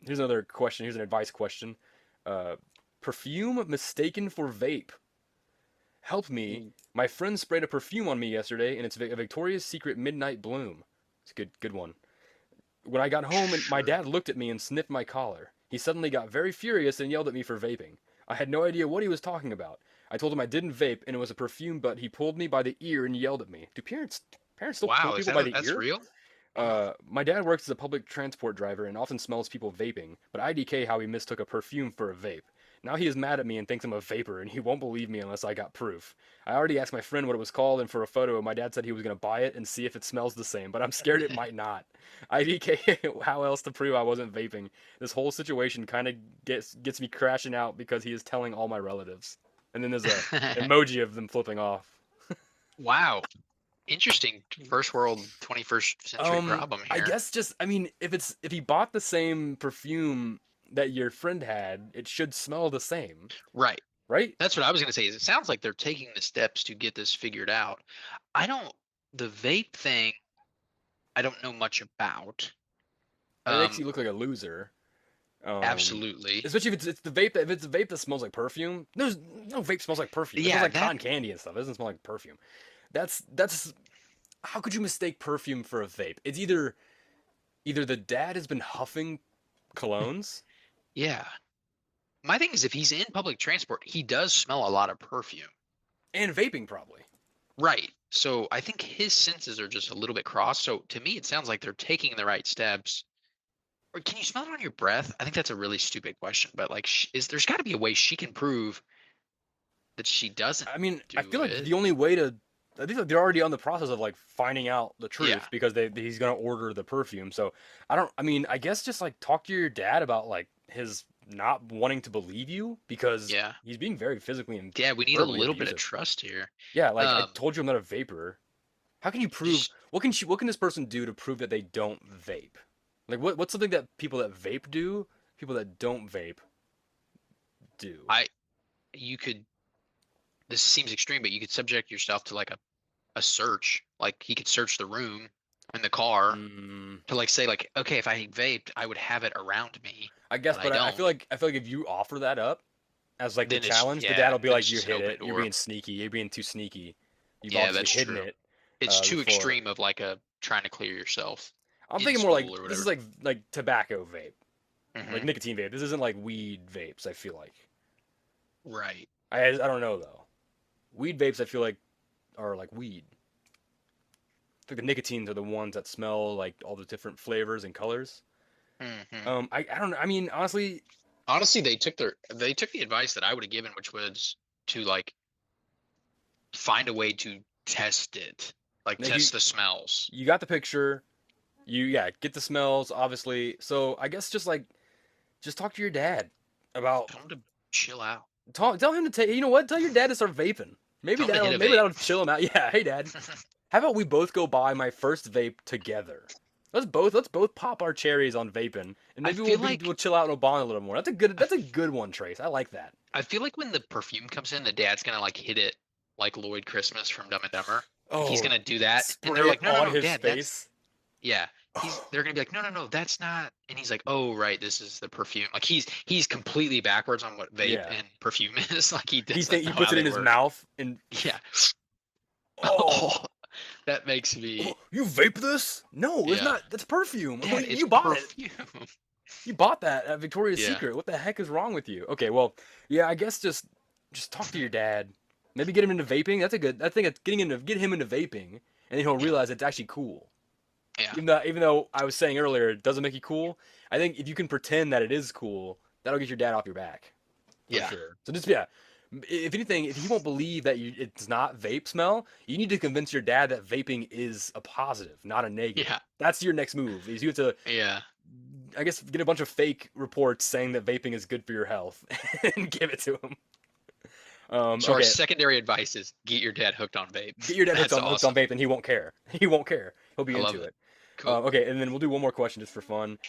Here's another question. Here's an advice question. Uh, Perfume mistaken for vape. Help me. Ooh, My friend sprayed a perfume on me yesterday, and it's a Victoria's Secret Midnight Bloom. It's a good one. When I got home, and my sure. dad looked at me and sniffed my collar. He suddenly got very furious and yelled at me for vaping. I had no idea what he was talking about. I told him I didn't vape and it was a perfume, but he pulled me by the ear and yelled at me. Do parents still pull Wow, people by the that's ear? real? Wow. My dad works as a public transport driver and often smells people vaping, but IDK how he mistook a perfume for a vape. Now he is mad at me and thinks I'm a vapor, and he won't believe me unless I got proof. I already asked my friend what it was called, and for a photo, my dad said he was going to buy it and see if it smells the same, but I'm scared it might not. IDK, how else to prove I wasn't vaping? This whole situation kind of gets me crashing out because he is telling all my relatives. And then there's a emoji of them flipping off. Wow. Interesting first world 21st century problem I here. guess just I mean, if he bought the same perfume that your friend had, it should smell the same, Right. right? That's what I was going to say. Is it sounds like they're taking the steps to get this figured out. I don't the vape thing, I don't know much about. It makes Um you look like a loser. Um, Absolutely. Especially if it's the vape that if it's a vape that smells like perfume. There's no vape smells like perfume. It smells Yeah, like that cotton candy and stuff. It doesn't smell like perfume. That's how could you mistake perfume for a vape? It's either the dad has been huffing colognes yeah. My thing is if he's in public transport, he does smell a lot of perfume. and vaping probably. Right. So I think his senses are just a little bit crossed. So to me, it sounds like they're taking the right steps. Or can you smell it on your breath? I think that's a really stupid question, but like, is there's got to be a way she can prove that she doesn't I mean, I do feel like it. the only way to I think like they're already on the process of like finding out the Yeah. truth because he's gonna order the perfume. So I don't. I mean, I guess just like talk to your dad about like his not wanting to believe you because Yeah. he's being very physically and Yeah. We need a verbally little bit of abusive. trust here. Yeah, like I Um, told you I'm not a vapor. How can you prove just what can this person do to prove that they don't vape? Like what's something that people that vape do, people that don't vape do? I you could this seems extreme, but you could subject yourself to like a search. Like he could search the room in the car Mm, to like say like, okay, if I vaped, I would have it around me, I guess, but I but don't. I feel like if you offer that up as like the Then it's challenge, the dad yeah, will be then like, it's "You just an hit open it. You're door. being sneaky. You're being too sneaky. You've Yeah, obviously that's hidden true. it It's too before." extreme of like a trying to clear yourself I'm in thinking more like school or this is whatever. like tobacco vape, like Hmm. nicotine vape. This isn't like weed vapes. I feel like Right. I don't know though. Weed vapes I feel like are like weed. I think the nicotines are the ones that smell like all the different flavors and colors. Hmm. I don't know. I mean, honestly, Honestly, they took the advice that I would have given, which was to like find a way to test it, like like test the smells. you got the picture. You yeah, get the smells obviously. So I guess just talk to your dad about Tell them to chill out. tell him to take. You know what? Tell your dad to start vaping. Tell them to hit a Maybe that'll vape. chill him out. Yeah. Hey, dad. How about we both go buy my first vape together? Let's both pop our cherries on vaping, and I maybe feel we'll like chill out and bond a little more. I That's a good one, Trace. I like that. I feel like when the perfume comes in, the dad's gonna like hit it like Lloyd Christmas from Dumb and Dumber. He's Oh, gonna do that, and they're spray it like, "No, no, on no, his Dad, that's face. yeah." They're gonna be like, "No, no, no, that's not." And he's like, "Oh, right, this is the perfume." Like he's completely backwards on what vape Yeah. and perfume is. Like he doesn't He know puts how it in they his work. mouth and Yeah. oh, Oh, that makes me you vape this? No, it's yeah. not. That's perfume. Dad, it's You bought it. perfume. You bought that at Victoria's Yeah. Secret. What the heck is wrong with you? Okay, well, yeah, I guess just talk to your dad. Maybe get him into vaping. That's a good. I think it's get him into vaping, and then he'll Yeah. realize it's actually cool. Yeah. Even though I was saying earlier it doesn't make you cool, I think if you can pretend that it is cool, that'll get your dad off your back for Yeah. sure. So just yeah, if anything, if he won't believe that it's not vape smell, you need to convince your dad that vaping is a positive, not a negative. Yeah. That's your next move. Is you have to Yeah. I guess get a bunch of fake reports saying that vaping is good for your health and give it to him. So our Okay, secondary advice is get your dad hooked on vape. get your dad That's hooked on awesome. vape, and he won't care. He won't care. He'll be I love into it. it. Cool. Okay, and then we'll do one more question just for fun.